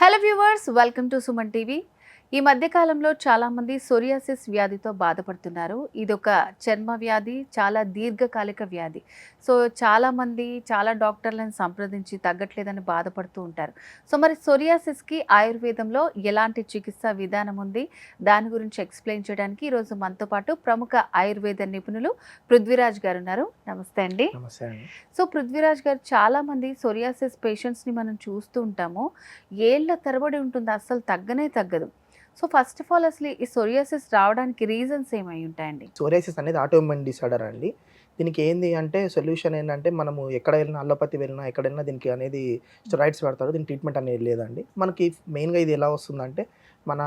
Hello viewers, welcome to Suman TV. ఈ మధ్య కాలంలో చాలా మంది సోరియాసిస్ వ్యాధితో బాధపడుతున్నారు. ఇదొక చర్మ వ్యాధి, చాలా దీర్ఘకాలిక వ్యాధి. సో చాలా మంది చాలా డాక్టర్లను సంప్రదించి తగ్గట్లేదని బాధపడుతూ ఉంటారు. సో మరి సోరియాసిస్కి ఆయుర్వేదంలో ఎలాంటి చికిత్సా విధానం ఉంది, దాని గురించి ఎక్స్ప్లెయిన్ చేయడానికి ఈరోజు మనతో పాటు ప్రముఖ ఆయుర్వేద నిపుణులు పృథ్వీరాజ్ గారు ఉన్నారు. నమస్తే అండి. నమస్తే అండి. సో పృథ్వీరాజ్ గారు, చాలా మంది సోరియాసిస్ పేషెంట్స్ని మనం చూస్తూ ఉంటాము. ఏళ్ల తరబడి ఉంటుంది, అస్సలు తగ్గనే తగ్గదు. సో ఫస్ట్ ఆఫ్ ఆల్ అసలు ఈ సోరియాసిస్ రావడానికి రీజన్స్ ఏమై ఉంటాయండి? సోరియాసిస్ అనేది ఆటోఇమ్యూన్ డిసార్డర్ అండి. దీనికి ఏంది అంటే సొల్యూషన్ ఏంటంటే మనము ఎక్కడ వెళ్ళినా అల్లోపతి వెళ్ళినా ఎక్కడైనా దీనికి అనేది స్టెరాయిడ్స్ వాడతారు. దీని ట్రీట్మెంట్ అనేది లేదండి. మనకి మెయిన్గా ఇది ఎలా వస్తుందంటే మన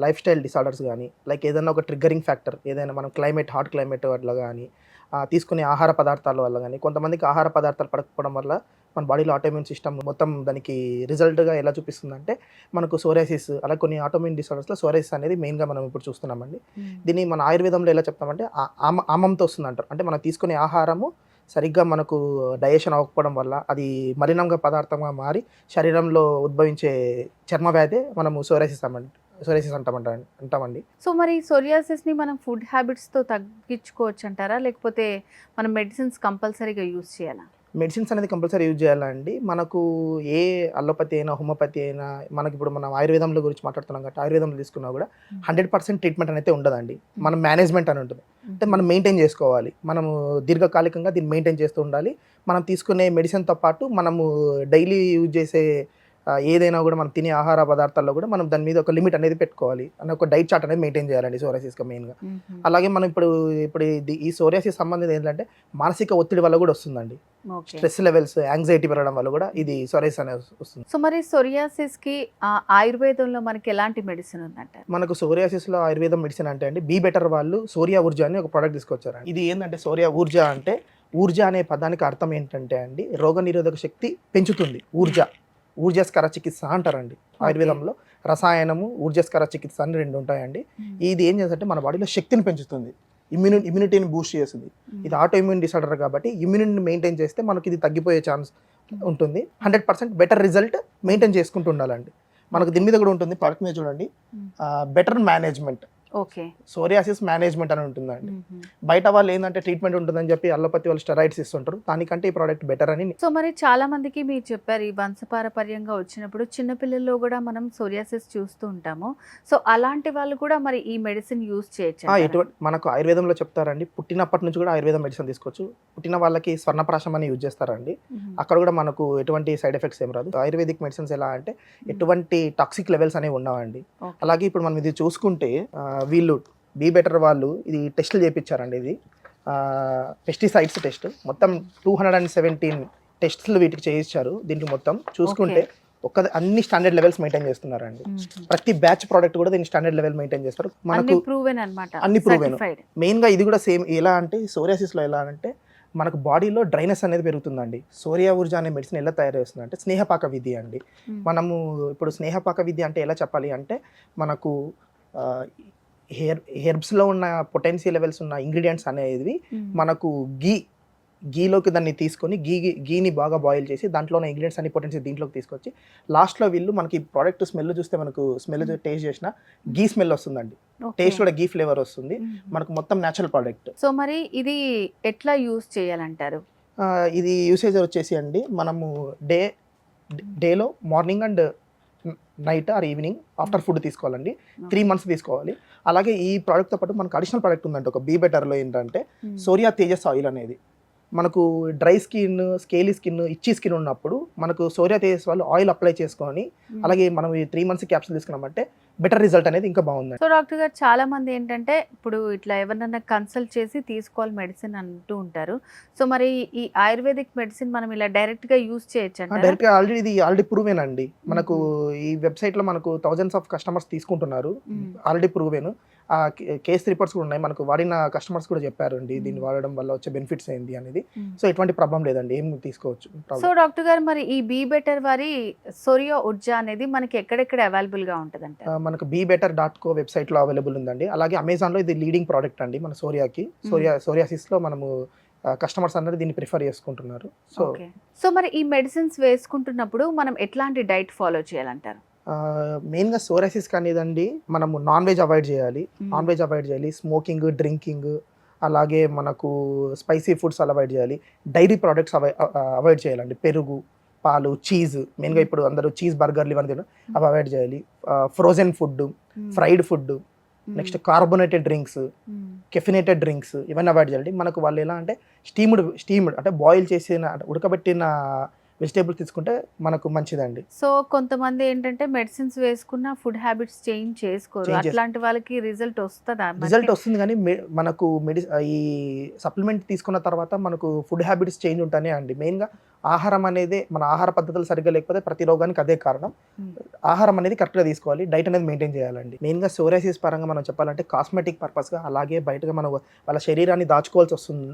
లైఫ్ స్టైల్ డిసార్డర్స్ కానీ, లైక్ ఏదైనా ఒక ట్రిగ్గరింగ్ ఫ్యాక్టర్, ఏదైనా మనం హాట్ క్లైమేట్ వల్ల కానీ, తీసుకునే ఆహార పదార్థాల వల్ల కానీ, కొంతమందికి ఆహార పదార్థాలు పడకపోవడం వల్ల మన బాడీలో ఆటోఇమ్యూన్ సిస్టమ్ మొత్తం దానికి రిజల్ట్గా ఎలా చూపిస్తుందంటే మనకు సోరియాసిస్, అలా కొన్ని ఆటోఇమ్యూన్ డిసార్డర్స్లో సోరియాసిస్ అనేది మెయిన్గా మనం ఇప్పుడు చూస్తున్నామండి. దీన్ని మన ఆయుర్వేదంలో ఎలా చెప్తామంటే ఆమంతో వస్తుంది అంటారు. అంటే మనం తీసుకునే ఆహారము సరిగ్గా మనకు డైజెషన్ అవ్వకపోవడం వల్ల అది మలినంగా పదార్థంగా మారి శరీరంలో ఉద్భవించే చర్మ వ్యాధి మనము సోరియాసిస్ అంటామండి. సో మరి సోరియాసిస్ని మనం ఫుడ్ హ్యాబిట్స్తో తగ్గించుకోవచ్చు అంటారా, లేకపోతే మనం మెడిసిన్స్ కంపల్సరీగా యూజ్ చేయాలా? మెడిసిన్స్ అనేది కంపల్సరీ యూజ్ చేయాలండి. మనకు ఏ అల్లోపతి అయినా, హోమియోపతి అయినా, మనకి ఇప్పుడు మనం ఆయుర్వేదంలో గురించి మాట్లాడుతున్నాం కాబట్టి ఆయుర్వేదంలో తీసుకున్నా కూడా 100% ట్రీట్మెంట్ అనేది ఉండదండి. మనం మేనేజ్మెంట్ అని ఉంటుంది. అంటే మనం మెయింటైన్ చేసుకోవాలి. మనము దీర్ఘకాలికంగా దీన్ని మెయింటైన్ చేస్తూ ఉండాలి. మనం తీసుకునే మెడిసిన్తో పాటు మనము డైలీ యూజ్ చేసే ఏదైనా కూడా మనం తినే ఆహార పదార్థాల్లో కూడా మనం దాని మీద ఒక లిమిట్ అనేది పెట్టుకోవాలి. అని ఒక డైట్ చార్ట్ అనేది మెయింటైన్ చేయాలండి సోరియాసిస్గా మెయిన్గా. అలాగే మనం ఇప్పుడు ఈ సోరియాసిస్ సంబంధించి ఏంటంటే మానసిక ఒత్తిడి వల్ల కూడా వస్తుందండి. స్ట్రెస్ లెవెల్స్, యాంగ్జైటీ పెరగడం వల్ల కూడా ఇది సోరియాసిస్ అనేది వస్తుంది. సో మరి సోరియాసిస్కి ఆయుర్వేదంలో మనకి ఎలాంటి మెడిసిన్ ఉందంట? మనకు సోరియాసిస్లో ఆయుర్వేదం మెడిసిన్ అంటే అండి బీ బెటర్ వాళ్ళు సోరియా ఊర్జా అని ఒక ప్రోడక్ట్ తీసుకొచ్చారు. ఇది ఏంటంటే సోరియా ఊర్జా అంటే, ఊర్జా అనే పదానికి అర్థం ఏంటంటే అండి రోగ నిరోధక శక్తి పెంచుతుంది. ఊర్జస్కర చికిత్స అంటారండి ఆయుర్వేదంలో. రసాయనము, ఊర్జస్కర చికిత్స అని రెండు ఉంటాయండి. ఇది ఏం చేస్తుంటే మన బాడీలో శక్తిని పెంచుతుంది, ఇమ్యూనిటీని బూస్ట్ చేస్తుంది. ఇది ఆటో ఇమ్యూన్ డిసార్డర్ కాబట్టి ఇమ్యూనిటీని మెయింటైన్ చేస్తే మనకి ఇది తగ్గిపోయే ఛాన్స్ ఉంటుంది. 100% బెటర్ రిజల్ట్ మెయింటైన్ చేసుకుంటూ ఉండాలండి. మనకు దీని మీద కూడా ఉంటుంది, ప్రోడక్ట్ మీద చూడండి, బెటర్ మేనేజ్మెంట్, సోరియాసిస్ మేనేజ్మెంట్ అని ఉంటుందండి. బయట వాళ్ళు ఏంటంటే ట్రీట్మెంట్ ఉంటుందని చెప్పి అల్లోపతి వాళ్ళు స్టెరాయిడ్స్ ఇస్తుంటారు, దానికంటే ఈ ప్రోడక్ట్ బెటర్ అని. సో మరి చాలా మందికి మీరు చెప్పారు, ఈ వంశపారపర్యంగా వచ్చినప్పుడు చిన్నపిల్లల్లో కూడా మనం సోరియాసిస్ చూస్తూ ఉంటాము. సో అలాంటి వాళ్ళు కూడా మరి ఈ మెడిసిన్ యూజ్ చేయొచ్చు? ఎటువంటి మనకు ఆయుర్వేదంలో చెప్తారండి, పుట్టినప్పటి నుంచి కూడా ఆయుర్వేదం మెడిసిన్ తీసుకోవచ్చు. పుట్టిన వాళ్ళకి స్వర్ణప్రాశం అని యూజ్ చేస్తారండి. అక్కడ కూడా మనకు ఎటువంటి సైడ్ ఎఫెక్ట్స్ ఏం రాదు. ఆయుర్వేదిక్ మెడిసిన్స్ ఎలా అంటే ఎటువంటి టాక్సిక్ లెవెల్స్ అనేవి ఉండవండి. అలాగే ఇప్పుడు మనం ఇది చూసుకుంటే వీళ్ళు బీ బెటర్ వాళ్ళు ఇది టెస్టులు చేయించారండి. ఇది పెస్టిసైడ్స్ టెస్ట్ మొత్తం 217 టెస్టులు వీటికి చేయించారు. దీనికి మొత్తం చూసుకుంటే అన్ని స్టాండర్డ్ లెవెల్స్ మెయింటైన్ చేస్తున్నారండి. ప్రతి బ్యాచ్ ప్రోడక్ట్ కూడా దీన్ని స్టాండర్డ్ లెవెల్ మెయింటైన్ చేస్తారు. మనకు అన్ని ప్రూవెన్. మెయిన్గా ఇది కూడా సేమ్. ఎలా అంటే సోరియాసిస్లో ఎలా అంటే మనకు బాడీలో డ్రైనెస్ అనేది పెరుగుతుందండి. సోరియా ఊర్జా అనే మెడిసిన్ ఎలా తయారు చేస్తుంది అంటే స్నేహపాక విధి అండి. మనము ఇప్పుడు స్నేహపాక విధి అంటే ఎలా చెప్పాలి అంటే మనకు హెర్బ్స్లో ఉన్న పొటెన్షియల్ లెవెల్స్ ఉన్న ఇంగ్రీడియంట్స్ అనేవి మనకు గీలోకి దాన్ని తీసుకొని గీని బాగా బాయిల్ చేసి దాంట్లో ఉన్న ఇంగ్రీడియంట్స్ అన్ని పొటెన్షియల్ దీంట్లోకి తీసుకొచ్చి లాస్ట్లో వీళ్ళు మనకి ప్రోడక్ట్ స్మెల్ చూస్తే మనకు స్మెల్ టేస్ట్ చేసిన గీ స్మెల్ వస్తుందండి. టేస్ట్ కూడా గీ ఫ్లేవర్ వస్తుంది. మనకు మొత్తం న్యాచురల్ ప్రోడక్ట్. సో మరి ఇది ఎట్లా యూస్ చేయాలంటారు? ఇది యూసేజ్ వచ్చేసి అండి మనము డేలో morning and night or evening after food తీసుకోవాలండి. 3 months తీసుకోవాలి. అలాగే ఈ ప్రోడక్ట్తో పాటు మనకు అడిషనల్ ప్రోడక్ట్ ఉందంటే ఒక బీ బెటర్లో ఏంటంటే సోరియా తేజస్ ఆయిల్ అనేది. మనకు డ్రై స్కిన్, స్కేలీ స్కిన్, ఇచ్చి స్కిన్ ఉన్నప్పుడు మనకు సోరియా తేజస్ వాళ్ళు ఆయిల్ అప్లై చేసుకొని అలాగే మనం ఈ 3 months క్యాప్సూల్ తీసుకున్నామంటే బెటర్ రిజల్ట్ అనేది ఇంకా బాగుంది. సో డాక్టర్ గారు, చాలా మంది ఏంటంటే ఇప్పుడు ఇట్లా ఎవరినైనా కన్సల్ట్ చేసి తీసుకోవాలి మెడిసిన్ అంటూ ఉంటారు. సో మరి ఈ ఆయుర్వేదిక్ మెడిసిన్ మనం ఇలా డైరెక్ట్ గా యూజ్ చేయొచ్చు? డైరెక్ట్ గా ఆల్రెడీ ప్రూవెన్ అండి. మనకు ఈ వెబ్సైట్ లో మనకు thousands of customers తీసుకుంటున్నారు. Already proven. కేస్ రిపోర్ట్స్ కూడా ఉన్నాయి. మనకు వాడిన కస్టమర్స్ కూడా చెప్పారు అండి దీన్ని వాడడం వల్ల వచ్చే బెనిఫిట్స్ ఏంటి అనేది. సో ఎటువంటి ప్రాబ్లం లేదండి, ఏం తీసుకోవచ్చు. సో డాక్టర్ గారు, మరి ఈ బీ బెటర్ వారి సోరియా ఊర్జా అనేది మనకి ఎక్కడెక్కడ అవైలబుల్ గా ఉంటుంది అంటే? మనకు bebetter.co వెబ్సైట్లో అవైలబుల్ ఉందండి. అలాగే అమెజాన్లో ఇది లీడింగ్ ప్రోడక్ట్ అండి మన సోరియాసిస్లో. మనము కస్టమర్స్ అందరూ దీన్ని ప్రిఫర్ చేసుకుంటున్నారు. సో మరి ఈ మెడిసిన్స్ వేసుకుంటున్నప్పుడు మనం ఎట్లాంటి డైట్ ఫాలో చేయాలంటారు? మెయిన్గా సోరాసిస్ అనేదండి మనము నాన్ వెజ్ అవాయిడ్ చేయాలి, స్మోకింగ్, డ్రింకింగ్, అలాగే మనకు స్పైసీ ఫుడ్స్ అవాయిడ్ చేయాలి, డైరీ ప్రోడక్ట్స్ అవాయిడ్ చేయాలండి, పెరుగు, పాలు, చీజ్, మెయిన్గా ఇప్పుడు అందరూ చీజ్ బర్గర్లు ఇవన్నీ తినడం అవి అవాయిడ్ చేయాలి, frozen food, fried food, next carbonated drinks, caffeinated drinks ఇవన్నీ అవాయిడ్ చేయాలి. మనకు వాళ్ళు ఎలా అంటే స్టీమ్డ్ అంటే బాయిల్ చేసిన ఉడకబెట్టిన వెజిటేబుల్స్ తీసుకుంటే మనకు మంచిదండి. సో కొంతమంది ఏంటంటే మెడిసిన్స్ వేసుకున్న ఫుడ్ హ్యాబిట్స్ చేంజ్ చేసుకోరు, అట్లాంటి వాళ్ళకి రిజల్ట్ వస్తుందా? రిజల్ట్ వస్తుంది కానీ మనకు ఈ సప్లిమెంట్ తీసుకున్న తర్వాత మనకు ఫుడ్ హ్యాబిట్స్ చేంజ్ ఉంటానే అండి. మెయిన్గా ఆహారం అనేది మన ఆహార పద్ధతులు సరిగ్గా లేకపోతే ప్రతి రోగానికి అదే కారణం. ఆహారం అనేది కరెక్ట్గా తీసుకోవాలి, డైట్ అనేది మెయింటైన్ చేయాలండి. మెయిన్గా సోరియాసిస్ పరంగా మనం చెప్పాలంటే కాస్మెటిక్ పర్పస్గా, అలాగే బయటగా మనం వాళ్ళ శరీరాన్ని దాచుకోవాల్సి వస్తుంది.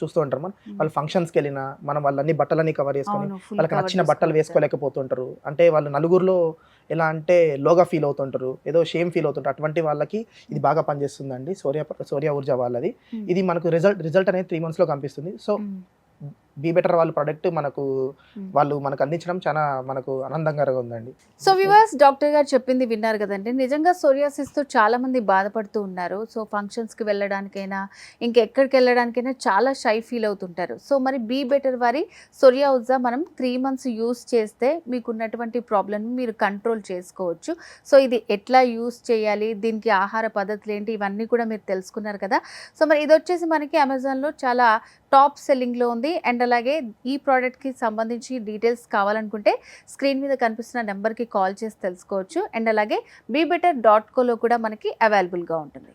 చూస్తూ ఉంటారు మనం వాళ్ళ ఫంక్షన్స్కి వెళ్ళినా మనం వాళ్ళన్ని బట్టలన్నీ కవర్ చేసుకొని వాళ్ళకి నచ్చిన బట్టలు వేసుకోలేకపోతుంటారు. అంటే వాళ్ళు నలుగురిలో ఎలా అంటే లోగా ఫీల్ అవుతుంటారు, ఏదో షేమ్ ఫీల్ అవుతుంటారు. అటువంటి వాళ్ళకి ఇది బాగా పనిచేస్తుందండి సోరియా ఊర్జా వాళ్ళది. ఇది మనకు రిజల్ట్ అనేది 3 months లో కనిపిస్తుంది. సో బీ బెటర్ వాళ్ళ ప్రోడక్ట్ వాళ్ళు మనకు అందించడం చాలా మనకు ఆనందంగా ఉందండి. సో వ్యూవర్స్, డాక్టర్ గారు చెప్పింది విన్నారు కదండి. నిజంగా సోరియాసిస్తో చాలా మంది బాధపడుతూ ఉన్నారు. సో ఫంక్షన్స్కి వెళ్ళడానికైనా ఇంకెక్కడికి వెళ్ళడానికైనా చాలా షై ఫీల్ అవుతుంటారు. సో మరి బీ బెటర్ వారి సోరియా ఉజ్జా మనం 3 months యూస్ చేస్తే మీకున్నటువంటి ప్రాబ్లమ్ మీరు కంట్రోల్ చేసుకోవచ్చు. సో ఇది ఎట్లా యూస్ చేయాలి, దీనికి ఆహార పద్ధతులు ఏంటి, ఇవన్నీ కూడా మీరు తెలుసుకున్నారు కదా. సో మరి ఇది వచ్చేసి మనకి అమెజాన్లో చాలా టాప్ సెల్లింగ్లో ఉంది. అండ్ అలాగే ఈ ప్రోడక్ట్కి సంబంధించి డీటెయిల్స్ కావాలనుకుంటే స్క్రీన్ మీద కనిపిస్తున్న నెంబర్కి కాల్ చేసి తెలుసుకోవచ్చు. అండ్ అలాగే bebetter.co లో కూడా మనకి అవైలబుల్గా ఉంటుంది.